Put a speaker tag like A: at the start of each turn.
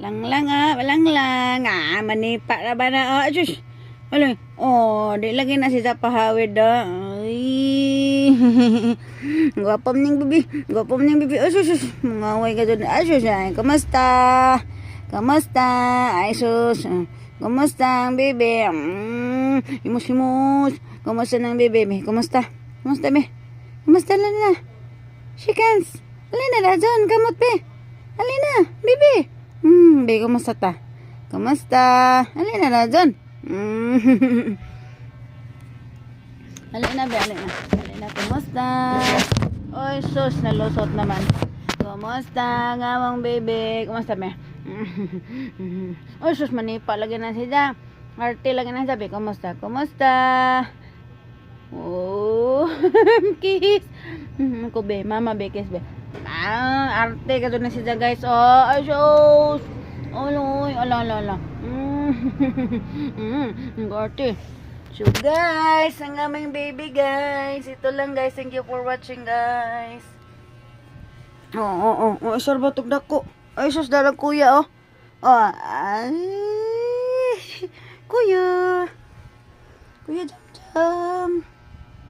A: Walang lang. Manipa na ba na? Diyos. Wala. Di lagi na siya pahawid Ay. Gwapom ning bibi. Sus. Mangaway ka doon. Sus. Kamusta? Ay, sus. Kamusta ang bebe? Imus. Kamusta ng bebe? Kamusta, be? Kamusta lang na? Shikans. Alina na dyan. Kamot, be. Alina. Bebe. Be, kamusta ta? Kamusta? Alina na dyan. Alina, be. Alina, kamusta? Oy, sus. Nalusot naman. Kamusta? Ngawang bebe. Kamusta, be? Oy, sus. Manipa. Lagi na siya. Arte lagi na siya, be. Kamusta? Oh, kiss. Ko be, mama be, kiss be. Arte ka doon na siya guys. Ay, sus. Ala. Arte. So guys, ang aming baby guys. Ito lang guys. Thank you for watching guys. Sir batog dako. Ay, sus dalag kuya ay. Kuya Jam.